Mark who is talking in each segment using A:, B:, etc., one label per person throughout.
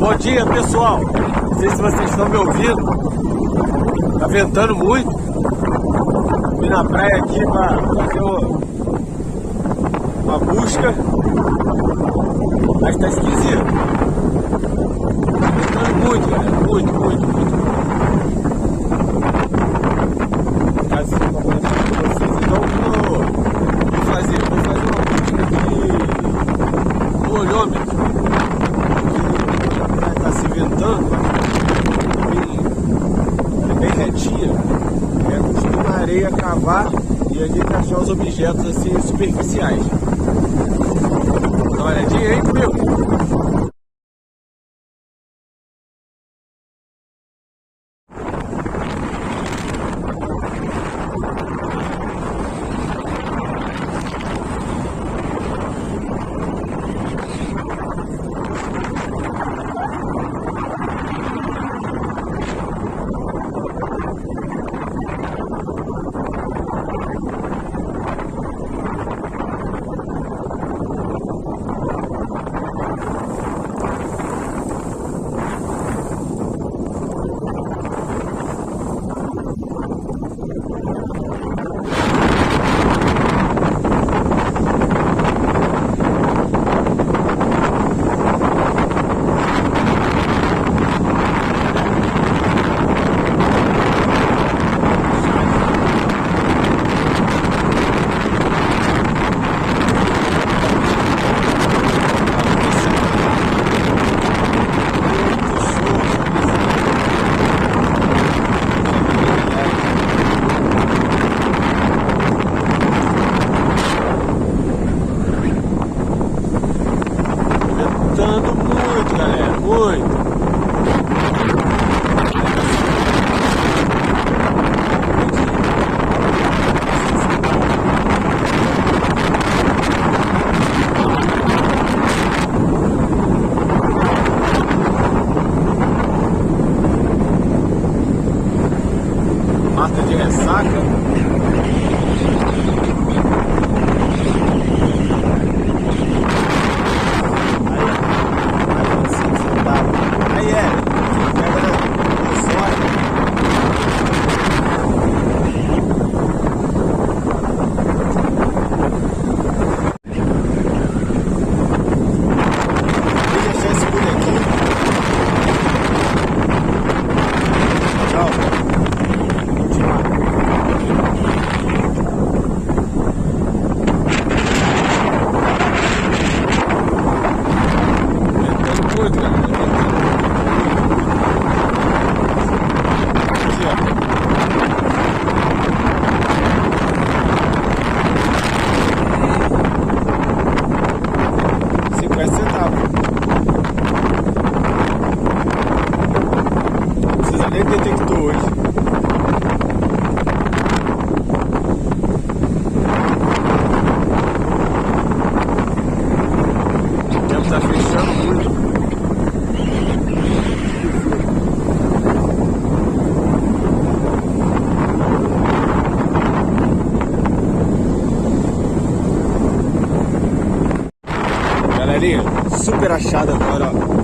A: Bom dia, pessoal. Não sei se vocês estão me ouvindo. Tá ventando muito. Vim na praia aqui para fazer uma busca. Mas tá esquisito. Tá ventando muito, galera. Muito. Caso eu não conheça vocês, então vou fazer uma busca de olhômetro. Tá se ventando, bem retinha. Costuma na areia cavar e a gente achar os objetos assim superficiais. Dá uma olhadinha aí comigo. Muito, galera, muito. Mata de ressaca. Detectou hoje. O tempo tá fechando muito. Galerinha, super achada agora, ó.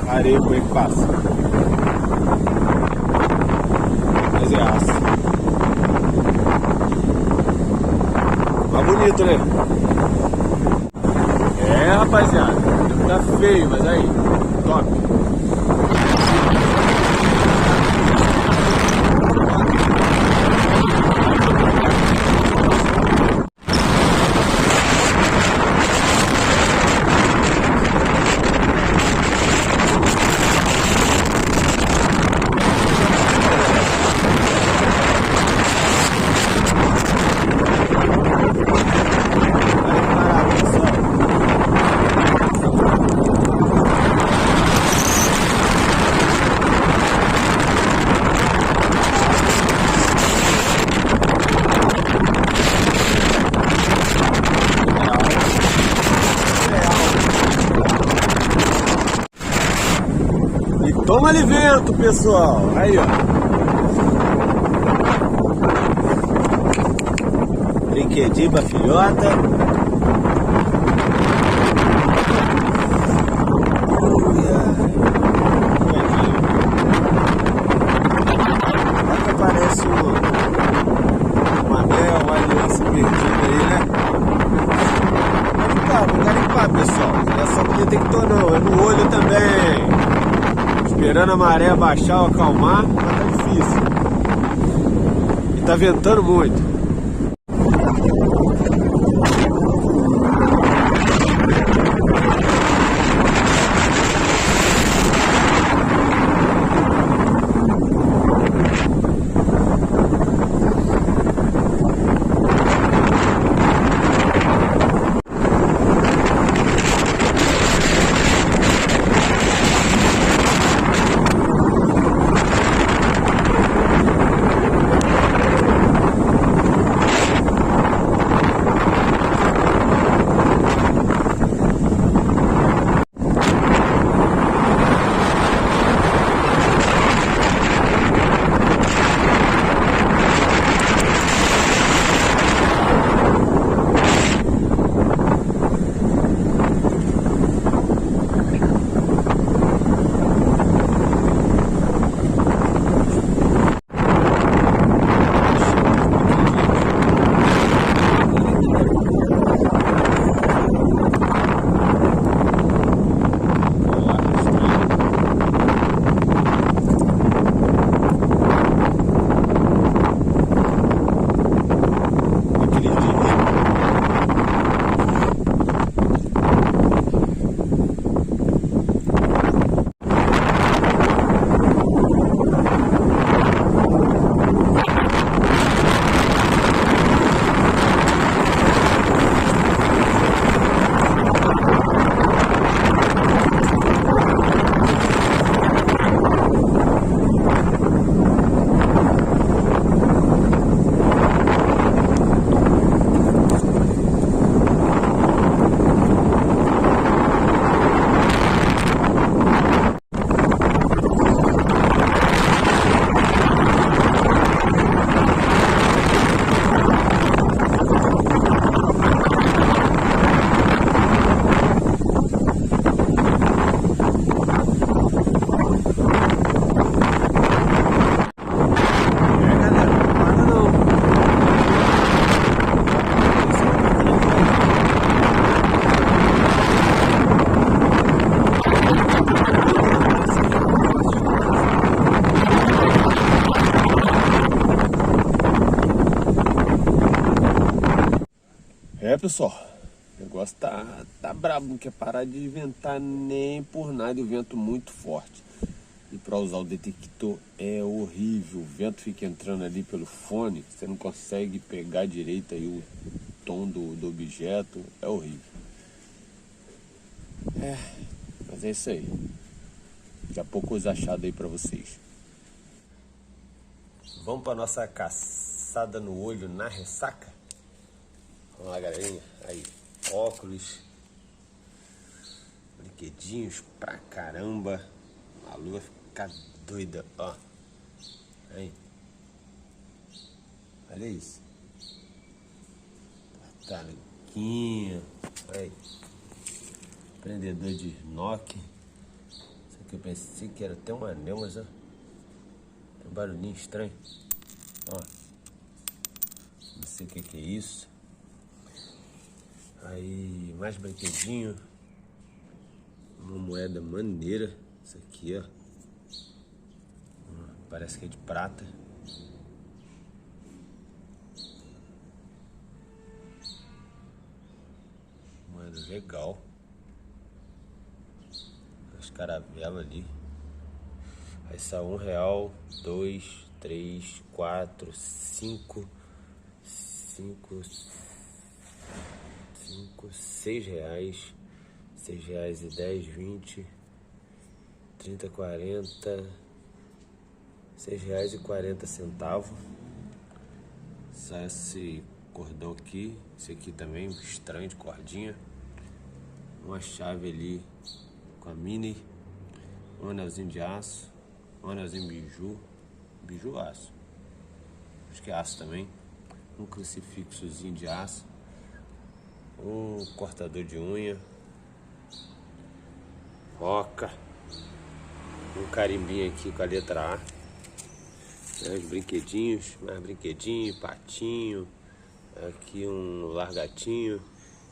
A: A areia como é que passa. Mas é aço. Tá bonito, né? É, rapaziada. Tá feio, mas aí, top. Toma ali vento, pessoal. Aí, ó. Brinquedinho pra filhota. Até parece um anel, uma aliança perdida aí, né? Vou garimpar, pessoal. Não é só no detector não, é no olho também. Esperando a maré baixar ou acalmar, mas tá difícil. E tá ventando muito. Pessoal, o negócio tá brabo, não quer parar de ventar nem por nada, e o vento muito forte. E para usar o detector é horrível, o vento fica entrando ali pelo fone, você não consegue pegar direito aí o tom do objeto, é horrível. Mas é isso aí. Daqui a pouco os achados aí para vocês. Vamos para nossa caçada no olho na ressaca? Vamos lá, galerinha. Aí, óculos, brinquedinhos pra caramba. A lua fica doida, ó. Aí. Olha isso. Tartaruguinha. Aí. Prendedor de snorkel. Isso aqui eu pensei que era até um anel, mas ó. Tem um barulhinho estranho. Ó. Não sei o que é isso. Aí, mais brinquedinho. Uma moeda maneira. Isso aqui, ó. Parece que é de prata. Moeda legal. As caravelas ali. Aí são R$1, 2, 3, 4, 5, 6 reais, R$6,10, 20, 30, 40, R$6,40. Só esse cordão aqui, esse aqui também estranho de cordinha, uma chave ali com a mini um anelzinho de aço, um anelzinho biju aço, acho que é aço também, um crucifixozinho de aço, um cortador de unha, foca, um carimbinho aqui com a letra A, os brinquedinhos, mais brinquedinho, patinho, aqui um largatinho.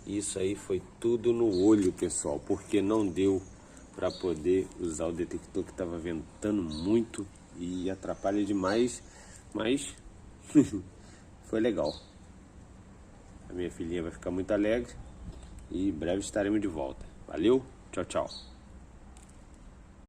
A: Isso aí foi tudo no olho, pessoal, porque não deu para poder usar o detector, que estava ventando muito e atrapalha demais, mas foi legal. A minha filhinha vai ficar muito alegre e em breve estaremos de volta. Valeu, tchau, tchau.